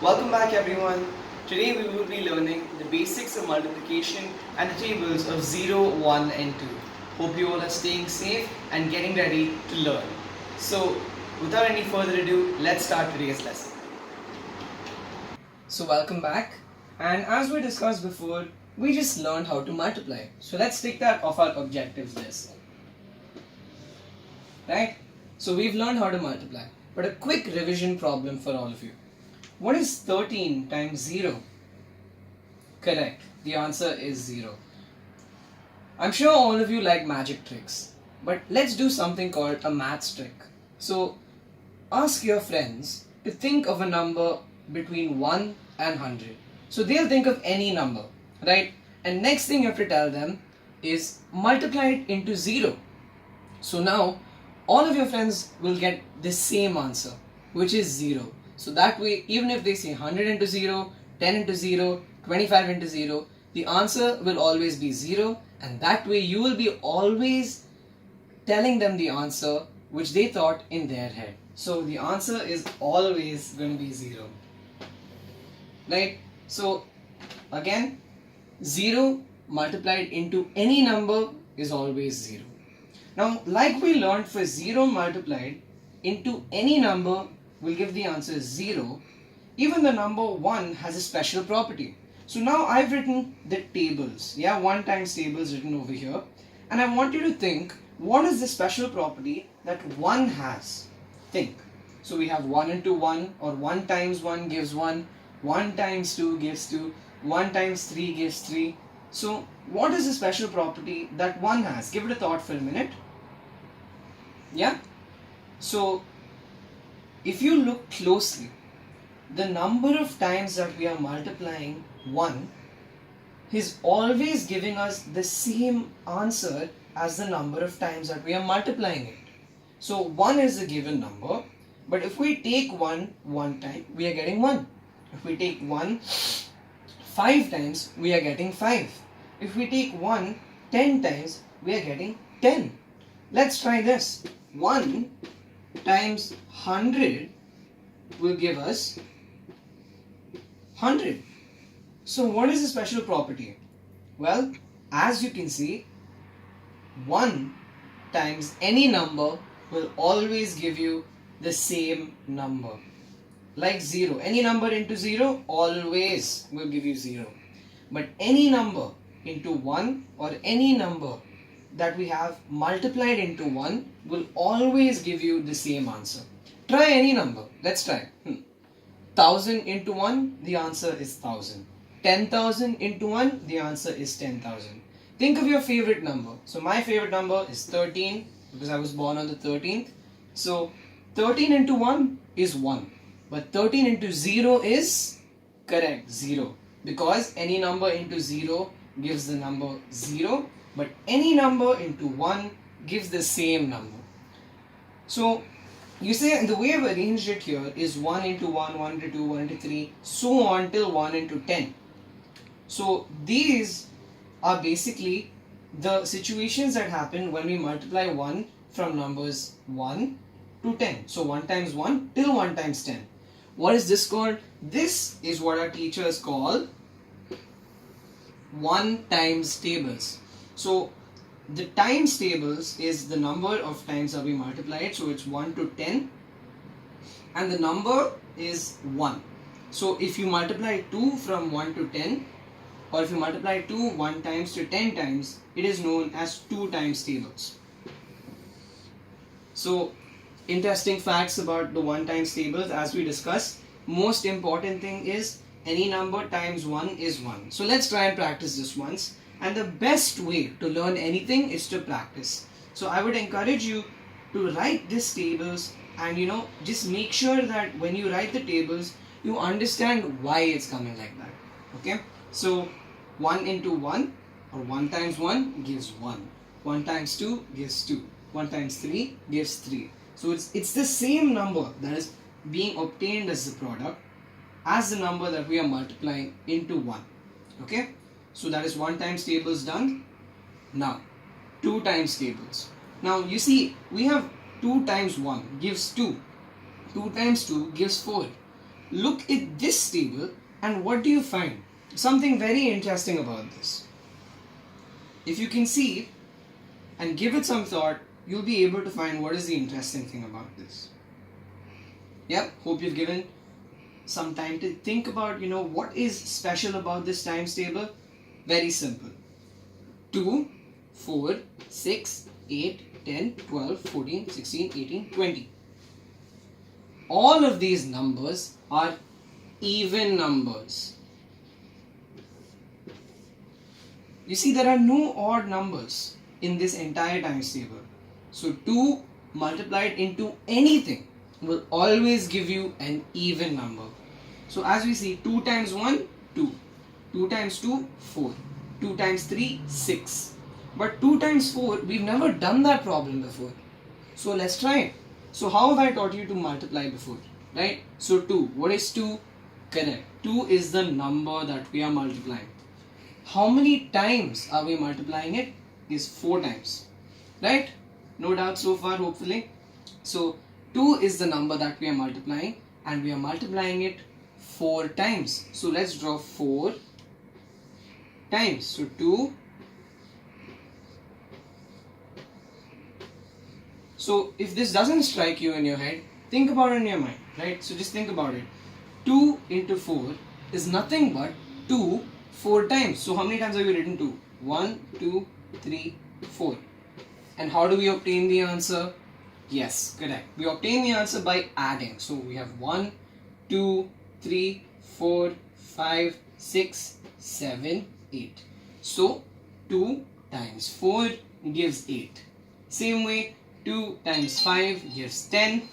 Welcome back everyone. Today we will be learning the basics of multiplication and the tables of 0, 1 and 2. Hope you all are staying safe and getting ready to learn. So without any further ado, let's start today's lesson. So welcome back, and as we discussed before, we just learned how to multiply. So let's take that off our objectives list. Right? So we've learned how to multiply, but a quick revision problem for all of you. What is 13 times 0? Correct. The answer is 0. I'm sure all of you like magic tricks, but let's do something called a maths trick. So ask your friends to think of a number between 1 and 100. So they'll think of any number, right? And next thing you have to tell them is multiply it into 0. So now all of your friends will get the same answer, which is 0. So that way, even if they say 100 into 0, 10 into 0, 25 into 0, the answer will always be 0, and that way you will be always telling them the answer which they thought in their head. So the answer is always going to be 0. Right? So again, 0 multiplied into any number is always 0. Now, like we learned, for 0 multiplied into any number will give the answer 0. Even the number 1 has a special property. So now I've written the tables. 1 times tables written over here. And I want you to think, what is the special property that 1 has? Think. So we have 1 into 1, or 1 times 1 gives 1, 1 times 2 gives 2, 1 times 3 gives 3. So what is the special property that 1 has? Give it a thought for a minute. Yeah? So if you look closely, the number of times that we are multiplying 1 is always giving us the same answer as the number of times that we are multiplying it. So 1 is a given number, but if we take 1 one time, we are getting 1. If we take 1 5 times, we are getting 5. If we take 1 10 times, we are getting 10. Let's try this. 1 times 100 will give us 100. So what is the special property? Well, as you can see, 1 times any number will always give you the same number. Like 0. Any number into 0 always will give you 0. But any number into 1 or any number that we have multiplied into 1 will always give you the same answer. Try any number. Let's try. 1000 into 1, the answer is 1000. 10,000 into 1, the answer is 10,000. Think of your favorite number. So my favorite number is 13 because I was born on the 13th. So 13 into 1 is 1. But 13 into 0 is correct, 0. Because any number into 0 gives the number 0. But any number into 1 gives the same number. So you say the way I've arranged it here is 1 into 1, 1 into 2, 1 into 3, so on till 1 into 10. So these are basically the situations that happen when we multiply 1 from numbers 1 to 10. So 1 times 1 till 1 times 10. What is this called? This is what our teachers call 1 times tables. So the times tables is the number of times that we multiply it. So it's 1 to 10 and the number is 1. So if you multiply 2 from 1 to 10, or if you multiply 2 1 times to 10 times, it is known as 2 times tables. So interesting facts about the 1 times tables, as we discussed, most important thing is any number times 1 is 1. So let's try and practice this once. And the best way to learn anything is to practice. So I would encourage you to write these tables and just make sure that when you write the tables, you understand why it's coming like that. Okay? So 1 into 1 or 1 times 1 gives 1. 1 times 2 gives 2. 1 times 3 gives 3. So it's the same number that is being obtained as the product as the number that we are multiplying into 1. Okay? So that is 1 times tables done. Now 2 times tables. Now you see, we have 2 times 1 gives 2. 2 times 2 gives 4. look at this table and what do you find? Something very interesting about this. If you can see and give it some thought, you'll be able to find what is the interesting thing about this. Yep, hope you've given some time to think about, what is special about this times table. Very simple. 2, 4, 6, 8, 10, 12, 14, 16, 18, 20. All of these numbers are even numbers. You see, there are no odd numbers in this entire times table. So 2 multiplied into anything will always give you an even number. So as we see, 2 times 1, 2. 2 times 2, 4. 2 times 3, 6. But 2 times 4, we've never done that problem before. So let's try it. So how have I taught you to multiply before? Right? So 2. What is 2? Correct. 2 is the number that we are multiplying. How many times are we multiplying it? Is 4 times. Right? No doubt so far, hopefully. So 2 is the number that we are multiplying, and we are multiplying it 4 times. So let's draw 4 times. So 2. So if this doesn't strike you in your head, think about it in your mind, right? So just think about it. 2 into 4 is nothing but 2 4 times. So how many times have we written 2? 1, 2, 3, 4. And how do we obtain the answer? Yes, correct. We obtain the answer by adding. So we have 1, 2, 3, 4, 5, 6, 7, 8. So 2 times 4 gives 8. Same way, 2 times 5 gives 10.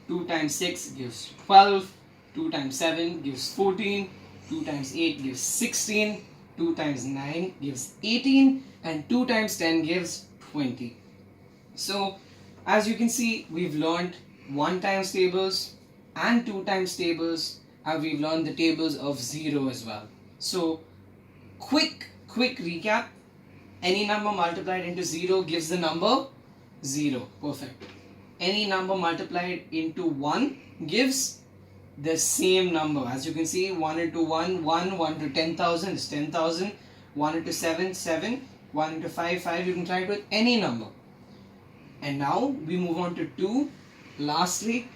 2 times 6 gives 12. 2 times 7 gives 14. 2 times 8 gives 16. 2 times 9 gives 18. And 2 times 10 gives 20. So as you can see, we've learned 1 times tables and 2 times tables, and we've learned the tables of 0 as well. So quick recap. Any number multiplied into 0 gives the number 0. Perfect. Any number multiplied into 1 gives the same number. As you can see, 1 into 1, 1. 1 into 10,000 is 10,000. 1 into 7, 7. 1 into 5, 5. You can try it with any number. And now we move on to 2. Lastly,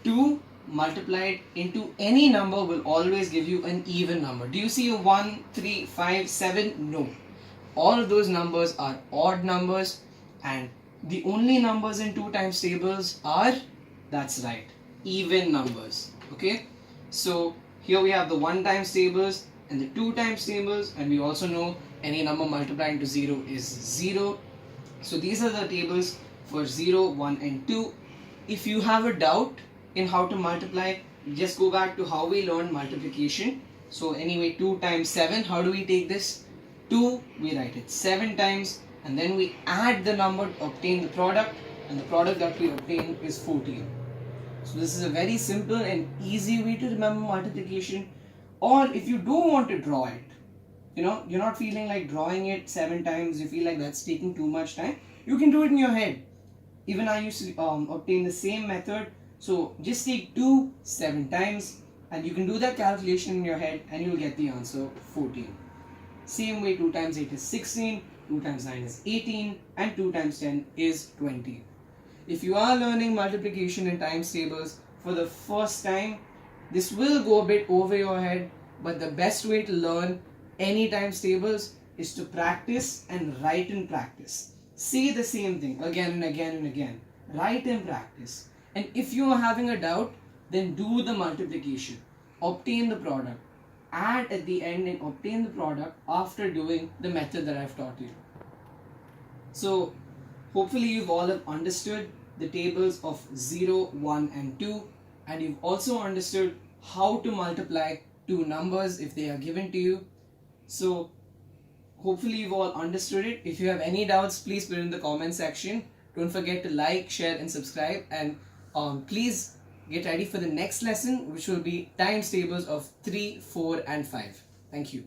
2 multiplied into any number will always give you an even number. Do you see a 1, 3, 5, 7? No. All of those numbers are odd numbers, and the only numbers in 2 times tables are, that's right, even numbers. Okay? So here we have the 1 times tables and the 2 times tables, and we also know any number multiplied into 0 is 0. So these are the tables for 0, 1 and 2. If you have a doubt in how to multiply, just go back to how we learned multiplication. So anyway, 2 times 7, how do we take this? 2, we write it 7 times, and then we add the number to obtain the product, and the product that we obtain is 14. So this is a very simple and easy way to remember multiplication. Or if you don't want to draw it, you're not feeling like drawing it 7 times, you feel like that's taking too much time, you can do it in your head. Even I used to obtain the same method. So just take 2 7 times, and you can do that calculation in your head, and you'll get the answer 14. Same way, 2 times 8 is 16, 2 times 9 is 18, and 2 times 10 is 20. If you are learning multiplication in times tables for the first time, this will go a bit over your head, but the best way to learn any times tables is to practice and write in practice. Say the same thing again and again and again. Write in practice. And if you are having a doubt, then do the multiplication. Obtain the product. Add at the end and obtain the product after doing the method that I've taught you. So hopefully you've all have understood the tables of 0, 1 and 2, and you've also understood how to multiply two numbers if they are given to you. So hopefully you've all understood it. If you have any doubts, please put it in the comment section. Don't forget to like, share and subscribe, and please get ready for the next lesson, which will be times tables of 3, 4 and 5. Thank you.